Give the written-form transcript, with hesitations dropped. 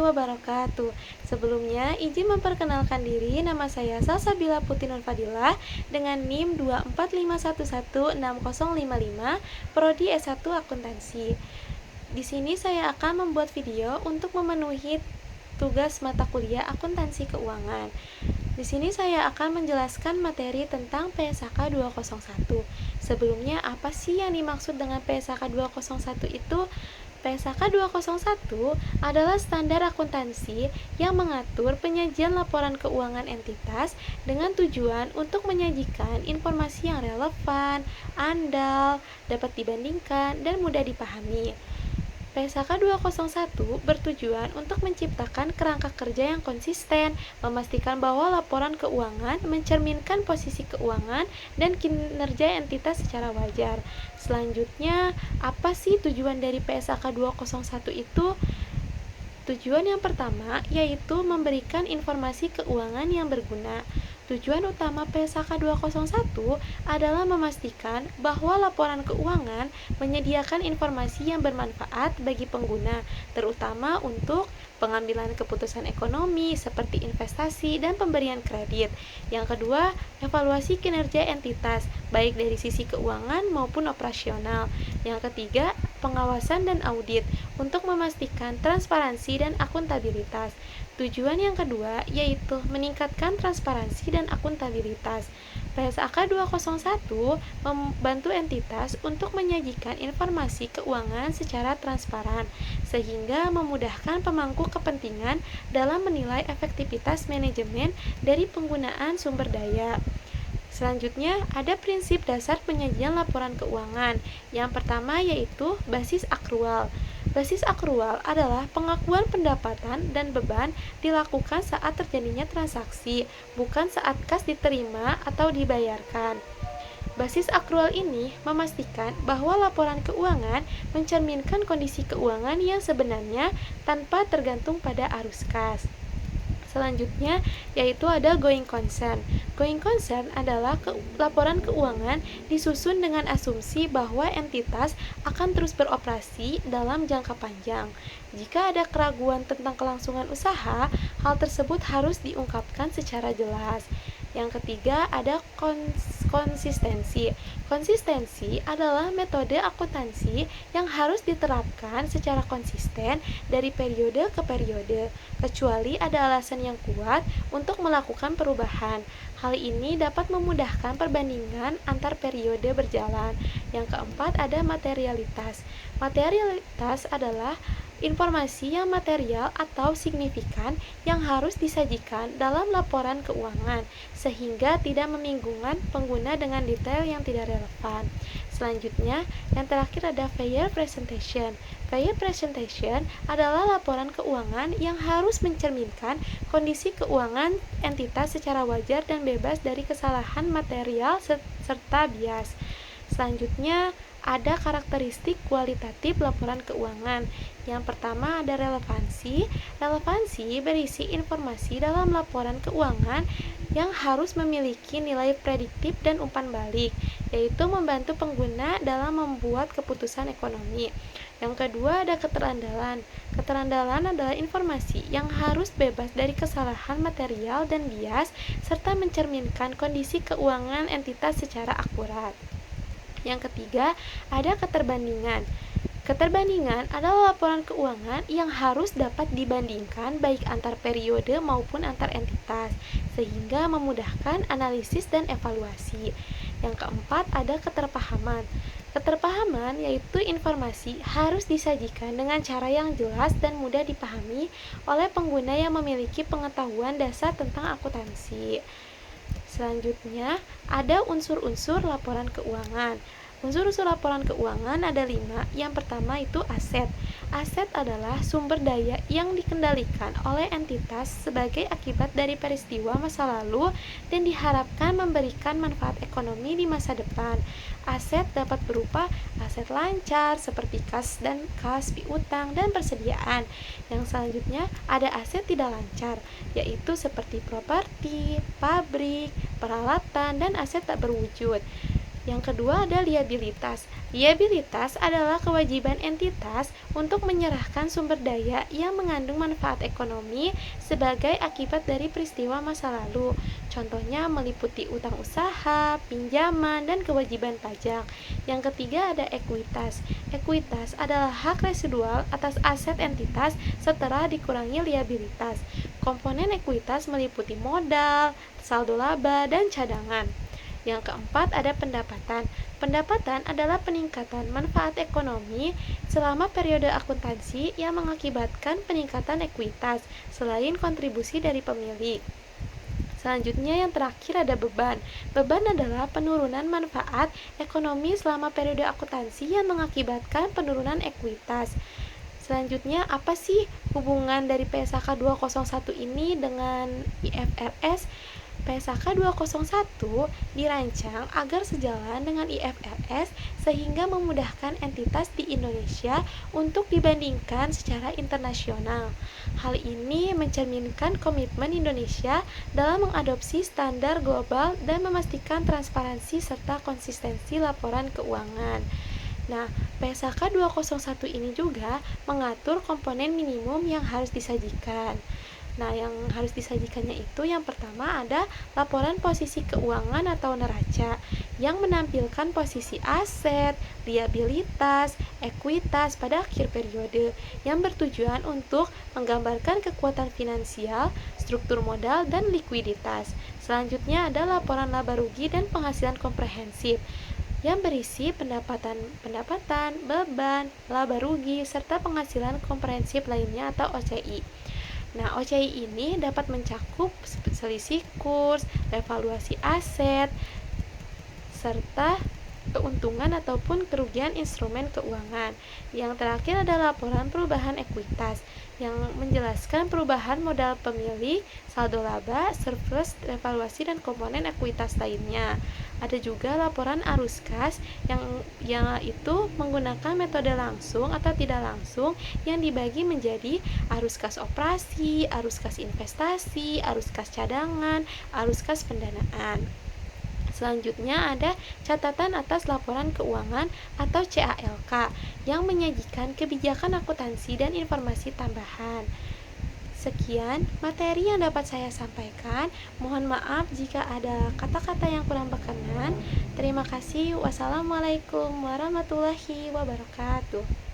wabarakatuh. Sebelumnya, izin memperkenalkan diri, nama saya Salsabila Putri Nurfadilah dengan NIM 245116055, Prodi S1 Akuntansi. Di sini saya akan membuat video untuk memenuhi tugas mata kuliah Akuntansi Keuangan. Di sini saya akan menjelaskan materi tentang PSAK 201. Sebelumnya, apa sih yang dimaksud dengan PSAK 201 itu? PSAK 201 adalah standar akuntansi yang mengatur penyajian laporan keuangan entitas dengan tujuan untuk menyajikan informasi yang relevan, andal, dapat dibandingkan, dan mudah dipahami. PSAK 201 bertujuan untuk menciptakan kerangka kerja yang konsisten, memastikan bahwa laporan keuangan mencerminkan posisi keuangan dan kinerja entitas secara wajar. Selanjutnya, apa sih tujuan dari PSAK 201 itu? Tujuan yang pertama yaitu memberikan informasi keuangan yang berguna. Tujuan utama PSAK 201 adalah memastikan bahwa laporan keuangan menyediakan informasi yang bermanfaat bagi pengguna, terutama untuk pengambilan keputusan ekonomi seperti investasi dan pemberian kredit. Yang kedua, evaluasi kinerja entitas, baik dari sisi keuangan maupun operasional. Yang ketiga, pengawasan dan audit untuk memastikan transparansi dan akuntabilitas. Tujuan yang kedua yaitu meningkatkan transparansi dan akuntabilitas. PSAK 201 membantu entitas untuk menyajikan informasi keuangan secara transparan, sehingga memudahkan pemangku kepentingan dalam menilai efektivitas manajemen dari penggunaan sumber daya. Selanjutnya, ada prinsip dasar penyajian laporan keuangan. Yang pertama yaitu basis akrual. Basis akrual adalah pengakuan pendapatan dan beban dilakukan saat terjadinya transaksi, bukan saat kas diterima atau dibayarkan. Basis akrual ini memastikan bahwa laporan keuangan mencerminkan kondisi keuangan yang sebenarnya tanpa tergantung pada arus kas. Selanjutnya yaitu ada going concern. Going concern adalah laporan keuangan disusun dengan asumsi bahwa entitas akan terus beroperasi dalam jangka panjang. Jika ada keraguan tentang kelangsungan usaha, hal tersebut harus diungkapkan secara jelas. Yang ketiga ada konsistensi. Konsistensi adalah metode akuntansi yang harus diterapkan secara konsisten dari periode ke periode, kecuali ada alasan yang kuat untuk melakukan perubahan. Hal ini dapat memudahkan perbandingan antar periode berjalan. Yang keempat ada materialitas. Materialitas adalah informasi yang material atau signifikan yang harus disajikan dalam laporan keuangan, sehingga tidak membingungkan pengguna dengan detail yang tidak relevan. Selanjutnya, yang terakhir ada fair presentation. Fair presentation adalah laporan keuangan yang harus mencerminkan kondisi keuangan entitas secara wajar dan bebas dari kesalahan material serta bias. Selanjutnya, ada karakteristik kualitatif laporan keuangan. Yang pertama ada relevansi. Relevansi berisi informasi dalam laporan keuangan yang harus memiliki nilai prediktif dan umpan balik, yaitu membantu pengguna dalam membuat keputusan ekonomi. Yang kedua ada keterandalan. Keterandalan adalah informasi yang harus bebas dari kesalahan material dan bias, serta mencerminkan kondisi keuangan entitas secara akurat. Yang ketiga, ada keterbandingan. Keterbandingan adalah laporan keuangan yang harus dapat dibandingkan baik antar periode maupun antar entitas, sehingga memudahkan analisis dan evaluasi. Yang keempat, ada keterpahaman. Keterpahaman yaitu informasi harus disajikan dengan cara yang jelas dan mudah dipahami oleh pengguna yang memiliki pengetahuan dasar tentang akuntansi. Selanjutnya, ada unsur-unsur laporan keuangan. Unsur-unsur laporan keuangan ada 5. Yang pertama itu aset. Aset adalah sumber daya yang dikendalikan oleh entitas sebagai akibat dari peristiwa masa lalu dan diharapkan memberikan manfaat ekonomi di masa depan. Aset dapat berupa aset lancar seperti kas piutang, dan persediaan. Yang selanjutnya ada aset tidak lancar, yaitu seperti properti, pabrik, peralatan, dan aset tak berwujud. Yang kedua ada liabilitas. Liabilitas adalah kewajiban entitas untuk menyerahkan sumber daya yang mengandung manfaat ekonomi sebagai akibat dari peristiwa masa lalu. Contohnya meliputi utang usaha, pinjaman, dan kewajiban pajak. Yang ketiga ada ekuitas. Ekuitas adalah hak residual atas aset entitas setelah dikurangi liabilitas. Komponen ekuitas meliputi modal, saldo laba, dan cadangan. Yang keempat ada pendapatan. Pendapatan adalah peningkatan manfaat ekonomi selama periode akuntansi yang mengakibatkan peningkatan ekuitas selain kontribusi dari pemilik. Selanjutnya yang terakhir ada beban. Beban adalah penurunan manfaat ekonomi selama periode akuntansi yang mengakibatkan penurunan ekuitas. Selanjutnya, apa sih hubungan dari PSAK 201 ini dengan IFRS? PSAK 201 dirancang agar sejalan dengan IFRS sehingga memudahkan entitas di Indonesia untuk dibandingkan secara internasional. Hal ini mencerminkan komitmen Indonesia dalam mengadopsi standar global dan memastikan transparansi serta konsistensi laporan keuangan. Nah, PSAK 201 ini juga mengatur komponen minimum yang harus disajikan. Nah, yang harus disajikannya itu yang pertama ada laporan posisi keuangan atau neraca yang menampilkan posisi aset, liabilitas, ekuitas pada akhir periode yang bertujuan untuk menggambarkan kekuatan finansial, struktur modal, dan likuiditas. Selanjutnya ada laporan laba rugi dan penghasilan komprehensif yang berisi pendapatan, beban, laba rugi, serta penghasilan komprehensif lainnya atau OCI. Nah, OCI ini dapat mencakup selisih kurs, revaluasi aset, serta keuntungan ataupun kerugian instrumen keuangan. Yang terakhir adalah laporan perubahan ekuitas yang menjelaskan perubahan modal pemilik, saldo laba, surplus, revaluasi, dan komponen ekuitas lainnya. Ada juga laporan arus kas yang itu menggunakan metode langsung atau tidak langsung yang dibagi menjadi arus kas operasi, arus kas investasi, arus kas cadangan, arus kas pendanaan. Selanjutnya ada catatan atas laporan keuangan atau CALK yang menyajikan kebijakan akuntansi dan informasi tambahan. Sekian materi yang dapat saya sampaikan. Mohon maaf jika ada kata-kata yang kurang berkenan. Terima kasih. Wassalamualaikum warahmatullahi wabarakatuh.